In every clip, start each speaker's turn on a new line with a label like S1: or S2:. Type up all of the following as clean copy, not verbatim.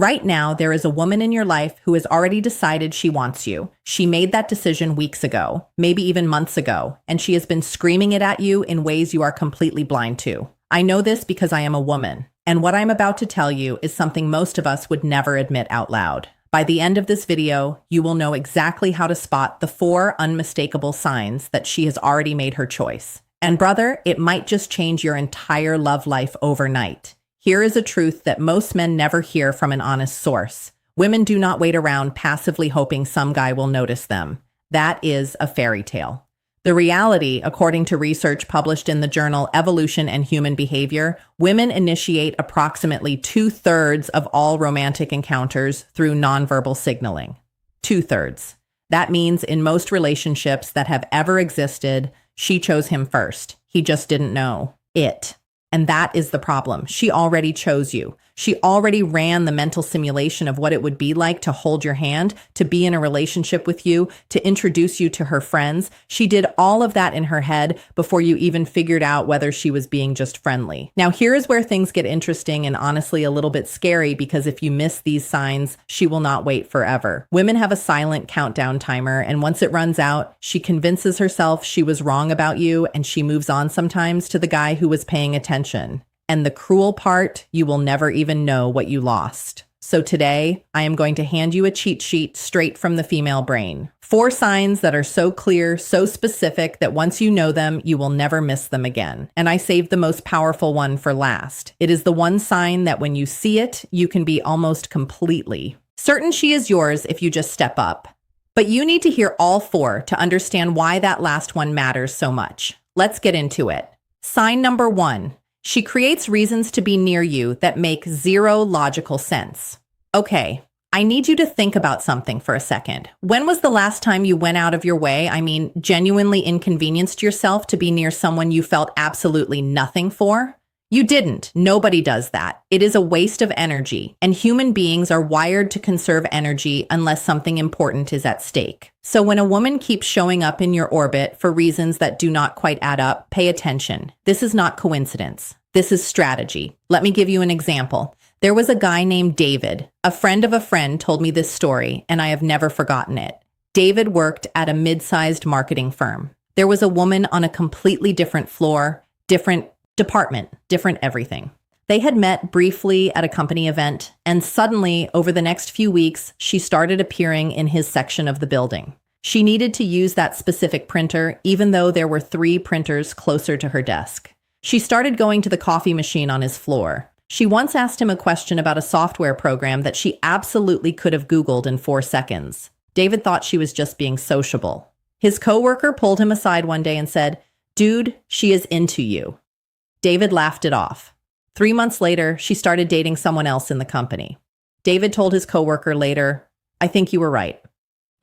S1: Right now, there is a woman in your life who has already decided she wants you. She made that decision weeks ago, maybe even months ago, and she has been screaming it at you in ways you are completely blind to. I know this because I am a woman, and what I'm about to tell you is something most of us would never admit out loud. By the end of this video, you will know exactly how to spot the 4 unmistakable signs that she has already made her choice. And brother, it might just change your entire love life overnight. Here is a truth that most men never hear from an honest source. Women do not wait around passively hoping some guy will notice them. That is a fairy tale. The reality, according to research published in the journal Evolution and Human Behavior, women initiate approximately 2/3 of all romantic encounters through nonverbal signaling. 2/3. That means in most relationships that have ever existed, she chose him first. He just didn't know it. And that is the problem. She already chose you. She already ran the mental simulation of what it would be like to hold your hand, to be in a relationship with you, to introduce you to her friends. She did all of that in her head before you even figured out whether she was being just friendly. Now, here is where things get interesting and honestly a little bit scary, because if you miss these signs, she will not wait forever. Women have a silent countdown timer, and once it runs out, she convinces herself she was wrong about you, and she moves on sometimes to the guy who was paying attention. And the cruel part, you will never even know what you lost. So today, I am going to hand you a cheat sheet straight from the female brain. 4 signs that are so clear, so specific that once you know them, you will never miss them again. And I saved the most powerful one for last. It is the one sign that when you see it, you can be almost completely certain she is yours if you just step up. But you need to hear all 4 to understand why that last one matters so much. Let's get into it. Sign number 1. She creates reasons to be near you that make 0 logical sense. Okay, I need you to think about something for a second. When was the last time you went out of your way, genuinely inconvenienced yourself to be near someone you felt absolutely nothing for? You didn't. Nobody does that. It is a waste of energy, and human beings are wired to conserve energy unless something important is at stake. So when a woman keeps showing up in your orbit for reasons that do not quite add up, pay attention. This is not coincidence. This is strategy. Let me give you an example. There was a guy named David. A friend of a friend told me this story, and I have never forgotten it. David worked at a mid-sized marketing firm. There was a woman on a completely different floor, different department, different everything. They had met briefly at a company event, and suddenly, over the next few weeks, she started appearing in his section of the building. She needed to use that specific printer, even though there were 3 printers closer to her desk. She started going to the coffee machine on his floor. She once asked him a question about a software program that she absolutely could have Googled in 4 seconds. David thought she was just being sociable. His coworker pulled him aside one day and said, "Dude, she is into you." David laughed it off. 3 months later, she started dating someone else in the company. David told his coworker later, "I think you were right."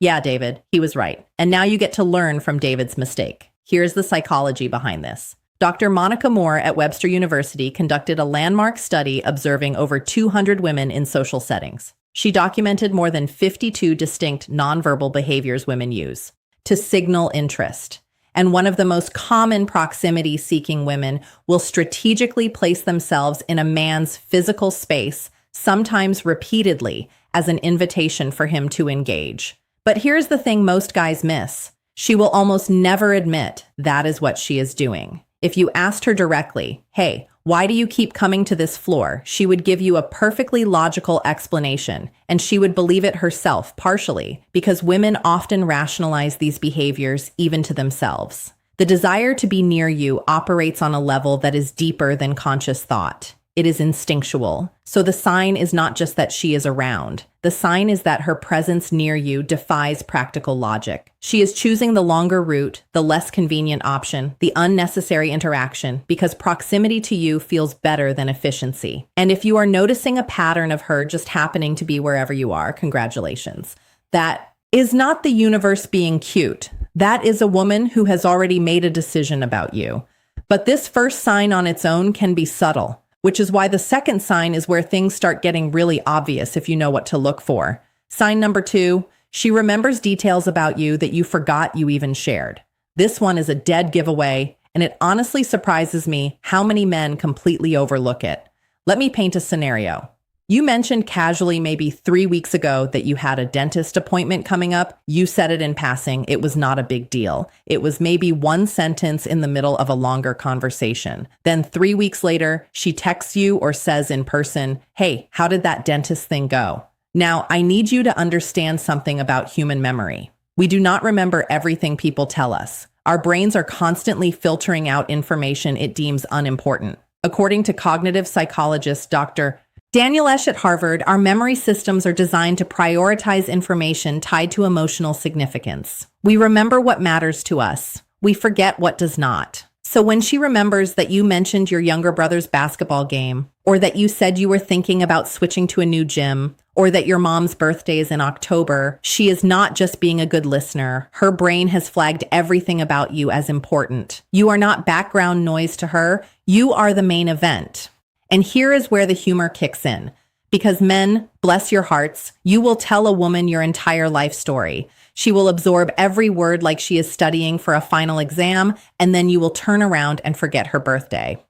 S1: Yeah, David, he was right. And now you get to learn from David's mistake. Here's the psychology behind this. Dr. Monica Moore at Webster University conducted a landmark study observing over 200 women in social settings. She documented more than 52 distinct nonverbal behaviors women use to signal interest. And one of the most common proximity-seeking women will strategically place themselves in a man's physical space, sometimes repeatedly, as an invitation for him to engage. But here's the thing most guys miss. She will almost never admit that is what she is doing. If you asked her directly, "Hey, why do you keep coming to this floor?" she would give you a perfectly logical explanation, and she would believe it herself partially, because women often rationalize these behaviors even to themselves. The desire to be near you operates on a level that is deeper than conscious thought. It is instinctual. So the sign is not just that she is around. The sign is that her presence near you defies practical logic. She is choosing the longer route, the less convenient option, the unnecessary interaction, because proximity to you feels better than efficiency. And if you are noticing a pattern of her just happening to be wherever you are, congratulations. That is not the universe being cute. That is a woman who has already made a decision about you. But this first sign on its own can be subtle, which is why the second sign is where things start getting really obvious if you know what to look for. Sign number 2, she remembers details about you that you forgot you even shared. This one is a dead giveaway, and it honestly surprises me how many men completely overlook it. Let me paint a scenario. You mentioned casually maybe 3 weeks ago that you had a dentist appointment coming up. You said it in passing. It was not a big deal. It was maybe one sentence in the middle of a longer conversation. Then 3 weeks later, she texts you or says in person, "Hey, how did that dentist thing go?" Now, I need you to understand something about human memory. We do not remember everything people tell us. Our brains are constantly filtering out information it deems unimportant. According to cognitive psychologist Dr. Daniel Esch at Harvard, our memory systems are designed to prioritize information tied to emotional significance. We remember what matters to us. We forget what does not. So when she remembers that you mentioned your younger brother's basketball game, or that you said you were thinking about switching to a new gym, or that your mom's birthday is in October, she is not just being a good listener. Her brain has flagged everything about you as important. You are not background noise to her. You are the main event. And here is where the humor kicks in. Because men, bless your hearts, you will tell a woman your entire life story. She will absorb every word like she is studying for a final exam, and then you will turn around and forget her birthday.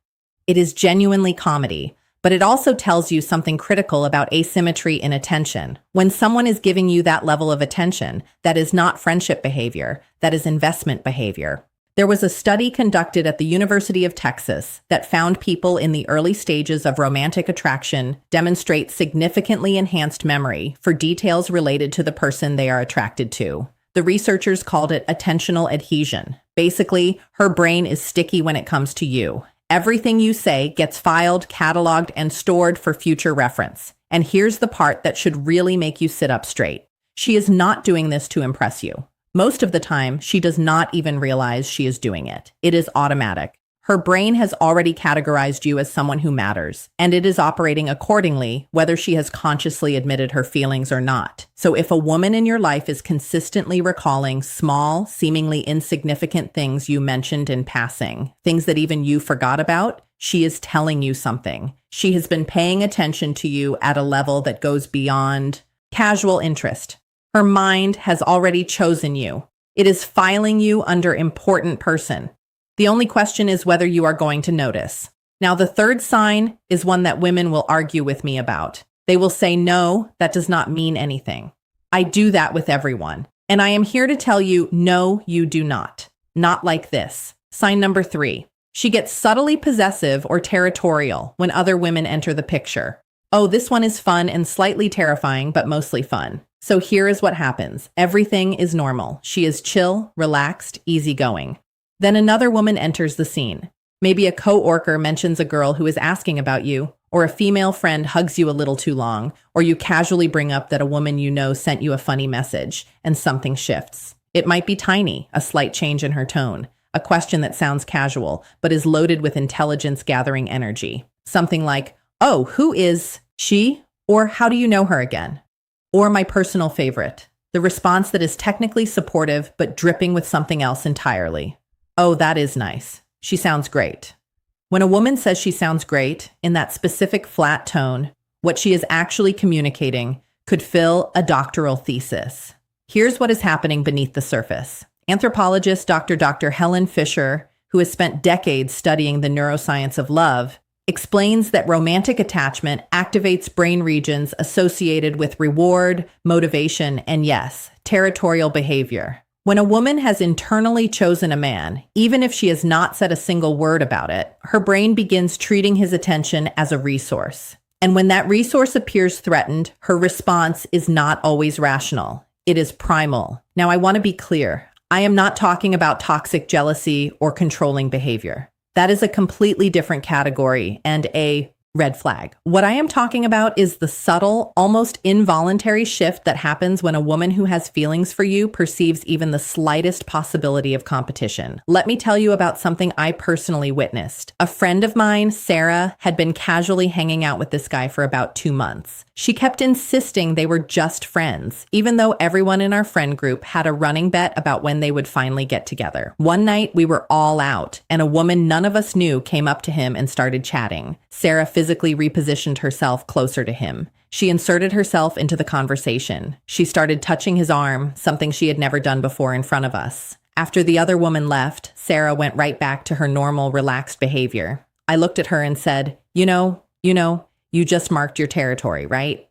S1: It is genuinely comedy, but it also tells you something critical about asymmetry in attention. When someone is giving you that level of attention, that is not friendship behavior, that is investment behavior. There was a study conducted at the University of Texas that found people in the early stages of romantic attraction demonstrate significantly enhanced memory for details related to the person they are attracted to. The researchers called it attentional adhesion. Basically, her brain is sticky when it comes to you. Everything you say gets filed, cataloged, and stored for future reference. And here's the part that should really make you sit up straight. She is not doing this to impress you. Most of the time, she does not even realize she is doing it. It is automatic. Her brain has already categorized you as someone who matters, and it is operating accordingly, whether she has consciously admitted her feelings or not. So if a woman in your life is consistently recalling small, seemingly insignificant things you mentioned in passing, things that even you forgot about, she is telling you something. She has been paying attention to you at a level that goes beyond casual interest. Her mind has already chosen you. It is filing you under important person. The only question is whether you are going to notice. Now, the third sign is one that women will argue with me about. They will say, no, that does not mean anything. I do that with everyone. And I am here to tell you, no, you do not. Not like this. Sign number 3. She gets subtly possessive or territorial when other women enter the picture. Oh, this one is fun and slightly terrifying, but mostly fun. So here is what happens. Everything is normal. She is chill, relaxed, easygoing. Then another woman enters the scene. Maybe a coworker mentions a girl who is asking about you, or a female friend hugs you a little too long, or you casually bring up that a woman you know sent you a funny message, and something shifts. It might be tiny, a slight change in her tone, a question that sounds casual, but is loaded with intelligence-gathering energy. Something like, oh, who is she? Or how do you know her again? Or my personal favorite, the response that is technically supportive but dripping with something else entirely. Oh, that is nice. She sounds great. When a woman says she sounds great in that specific flat tone, what she is actually communicating could fill a doctoral thesis. Here's what is happening beneath the surface. Anthropologist Dr. Helen Fisher, who has spent decades studying the neuroscience of love, explains that romantic attachment activates brain regions associated with reward, motivation, and yes, territorial behavior. When a woman has internally chosen a man, even if she has not said a single word about it, her brain begins treating his attention as a resource. And when that resource appears threatened, her response is not always rational. It is primal. Now, I want to be clear. I am not talking about toxic jealousy or controlling behavior. That is a completely different category and a red flag. What I am talking about is the subtle, almost involuntary shift that happens when a woman who has feelings for you perceives even the slightest possibility of competition. Let me tell you about something I personally witnessed. A friend of mine, Sarah, had been casually hanging out with this guy for about 2 months. She kept insisting they were just friends, even though everyone in our friend group had a running bet about when they would finally get together. One night, we were all out, and a woman none of us knew came up to him and started chatting. Sarah physically repositioned herself closer to him. She inserted herself into the conversation. She started touching his arm, something she had never done before in front of us. After the other woman left, Sarah went right back to her normal, relaxed behavior. I looked at her and said, you know, You just marked your territory, right?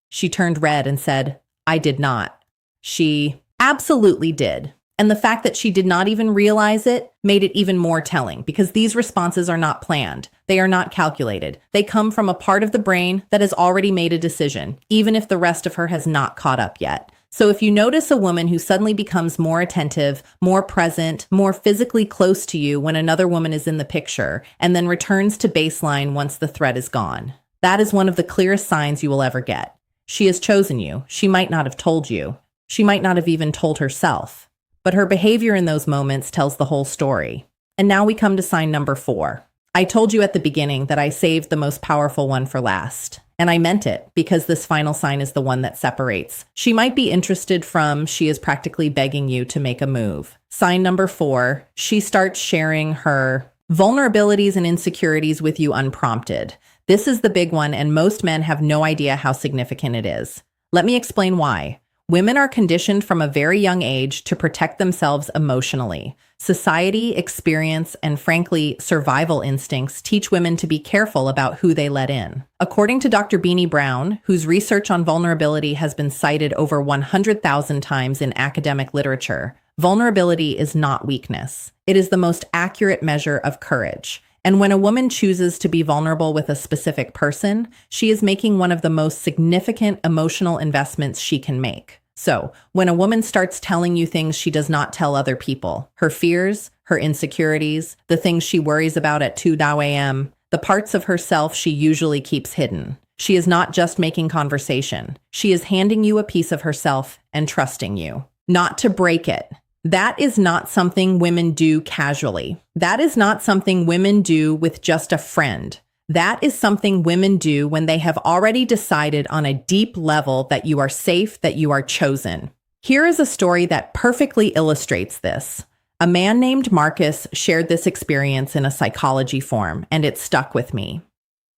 S1: She turned red and said, I did not. She absolutely did. And the fact that she did not even realize it made it even more telling, because these responses are not planned. They are not calculated. They come from a part of the brain that has already made a decision, even if the rest of her has not caught up yet. So if you notice a woman who suddenly becomes more attentive, more present, more physically close to you when another woman is in the picture, and then returns to baseline once the threat is gone, that is one of the clearest signs you will ever get. She has chosen you. She might not have told you. She might not have even told herself. But her behavior in those moments tells the whole story. And now we come to sign number 4. I told you at the beginning that I saved the most powerful one for last. And I meant it, because this final sign is the one that separates. She might be interested from she is practically begging you to make a move. Sign number 4, she starts sharing her vulnerabilities and insecurities with you unprompted. This is the big one, and most men have no idea how significant it is. Let me explain why. Women are conditioned from a very young age to protect themselves emotionally. Society, experience, and frankly, survival instincts teach women to be careful about who they let in. According to Dr. Beanie Brown, whose research on vulnerability has been cited over 100,000 times in academic literature, vulnerability is not weakness. It is the most accurate measure of courage. And when a woman chooses to be vulnerable with a specific person, she is making one of the most significant emotional investments she can make. So, when a woman starts telling you things she does not tell other people, her fears, her insecurities, the things she worries about at 2 a.m., the parts of herself she usually keeps hidden, she is not just making conversation. She is handing you a piece of herself and trusting you. Not to break it. That is not something women do casually. That is not something women do with just a friend. That is something women do when they have already decided on a deep level that you are safe, that you are chosen. Here is a story that perfectly illustrates this. A man named Marcus shared this experience in a psychology form, and it stuck with me.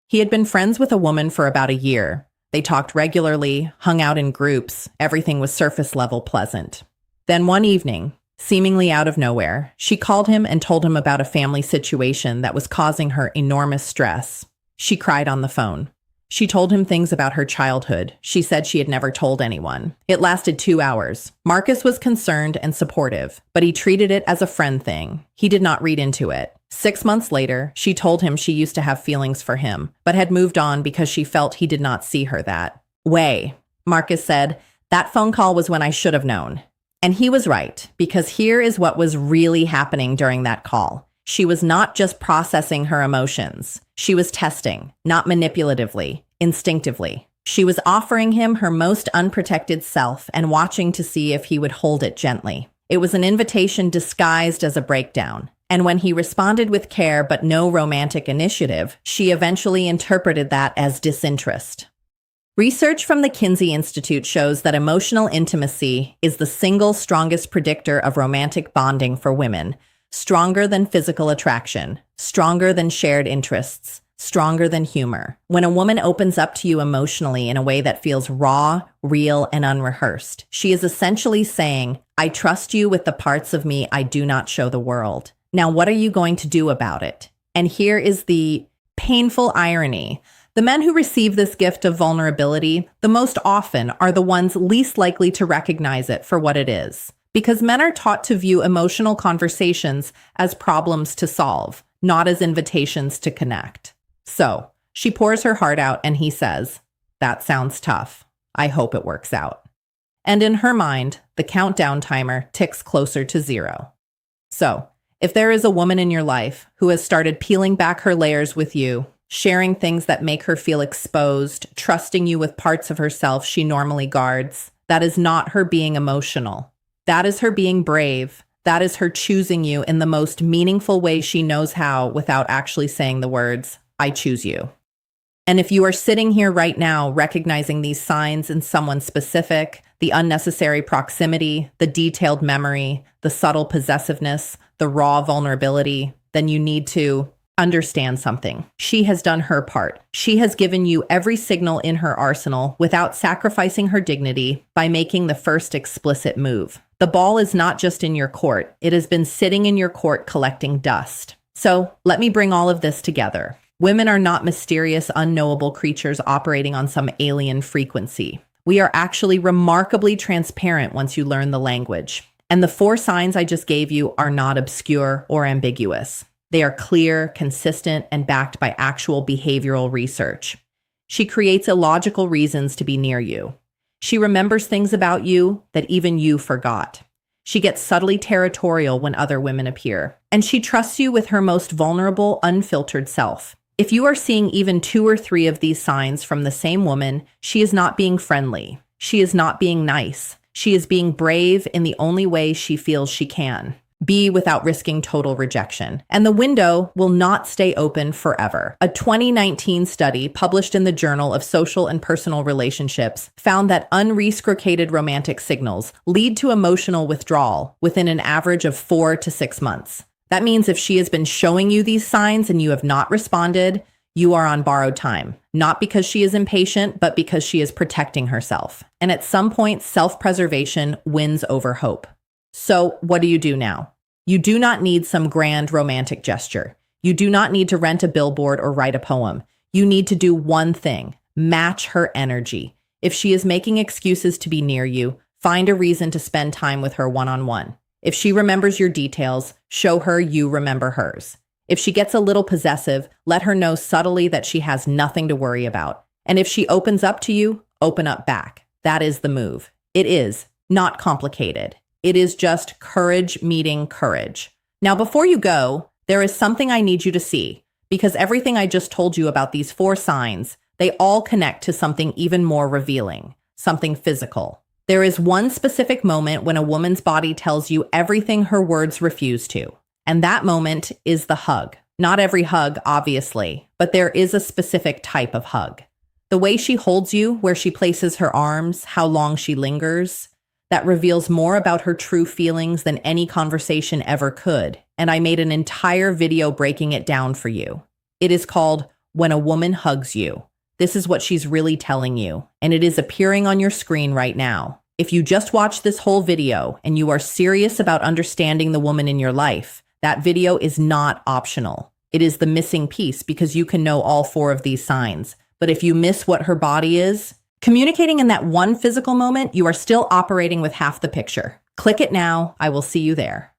S1: He had been friends with a woman for about a year. They talked regularly, hung out in groups. Everything was surface level pleasant. Then one evening, seemingly out of nowhere, she called him and told him about a family situation that was causing her enormous stress. She cried on the phone. She told him things about her childhood. She said she had never told anyone. It lasted 2 hours. Marcus was concerned and supportive, but he treated it as a friend thing. He did not read into it. 6 months later, she told him she used to have feelings for him, but had moved on because she felt he did not see her that way. Marcus said, "That phone call was when I should have known." And he was right, because here is what was really happening during that call. She was not just processing her emotions. She was testing, not manipulatively, instinctively. She was offering him her most unprotected self and watching to see if he would hold it gently. It was an invitation disguised as a breakdown. And when he responded with care but no romantic initiative, she eventually interpreted that as disinterest. Research from the Kinsey Institute shows that emotional intimacy is the single strongest predictor of romantic bonding for women, stronger than physical attraction, stronger than shared interests, stronger than humor. When a woman opens up to you emotionally in a way that feels raw, real, and unrehearsed, she is essentially saying, "I trust you with the parts of me I do not show the world. Now, what are you going to do about it?" And here is the painful irony. The men who receive this gift of vulnerability the most often are the ones least likely to recognize it for what it is. Because men are taught to view emotional conversations as problems to solve, not as invitations to connect. So, she pours her heart out and he says, "That sounds tough. I hope it works out." And in her mind, the countdown timer ticks closer to 0. So, if there is a woman in your life who has started peeling back her layers with you, sharing things that make her feel exposed, trusting you with parts of herself she normally guards, that is not her being emotional. That is her being brave. That is her choosing you in the most meaningful way she knows how without actually saying the words, "I choose you." And if you are sitting here right now recognizing these signs in someone specific, the unnecessary proximity, the detailed memory, the subtle possessiveness, the raw vulnerability, then you need to understand something. She has done her part. She has given you every signal in her arsenal without sacrificing her dignity by making the first explicit move. The ball is not just in your court. It has been sitting in your court collecting dust. So let me bring all of this together. Women are not mysterious, unknowable creatures operating on some alien frequency. We are actually remarkably transparent once you learn the language. And the 4 signs I just gave you are not obscure or ambiguous. They are clear, consistent, and backed by actual behavioral research. She creates illogical reasons to be near you. She remembers things about you that even you forgot. She gets subtly territorial when other women appear. And she trusts you with her most vulnerable, unfiltered self. If you are seeing even 2 or 3 of these signs from the same woman, she is not being friendly. She is not being nice. She is being brave in the only way she feels she can. Be without risking total rejection. And the window will not stay open forever. A 2019 study published in the Journal of Social and Personal Relationships found that unreciprocated romantic signals lead to emotional withdrawal within an average of 4 to 6 months. That means if she has been showing you these signs and you have not responded, you are on borrowed time. Not because she is impatient, but because she is protecting herself. And at some point, self-preservation wins over hope. So what do you do now? You do not need some grand romantic gesture. You do not need to rent a billboard or write a poem. You need to do one thing: match her energy. If she is making excuses to be near you, find a reason to spend time with her one-on-one. If she remembers your details, show her you remember hers. If she gets a little possessive, let her know subtly that she has nothing to worry about. And if she opens up to you, open up back. That is the move. It is not complicated. It is just courage meeting courage. Now, before you go, there is something I need you to see, because everything I just told you about these 4 signs, they all connect to something even more revealing, something physical. There is one specific moment when a woman's body tells you everything her words refuse to. And that moment is the hug. Not every hug, obviously, but there is a specific type of hug. The way she holds you, where she places her arms, how long she lingers, that reveals more about her true feelings than any conversation ever could. And I made an entire video breaking it down for you. It is called When a Woman Hugs You. This is what she's really telling you, and it is appearing on your screen right now. If you just watched this whole video and you are serious about understanding the woman in your life, that video is not optional. It is the missing piece because you can know all 4 of these signs. But if you miss what her body is, communicating in that one physical moment, you are still operating with half the picture. Click it now. I will see you there.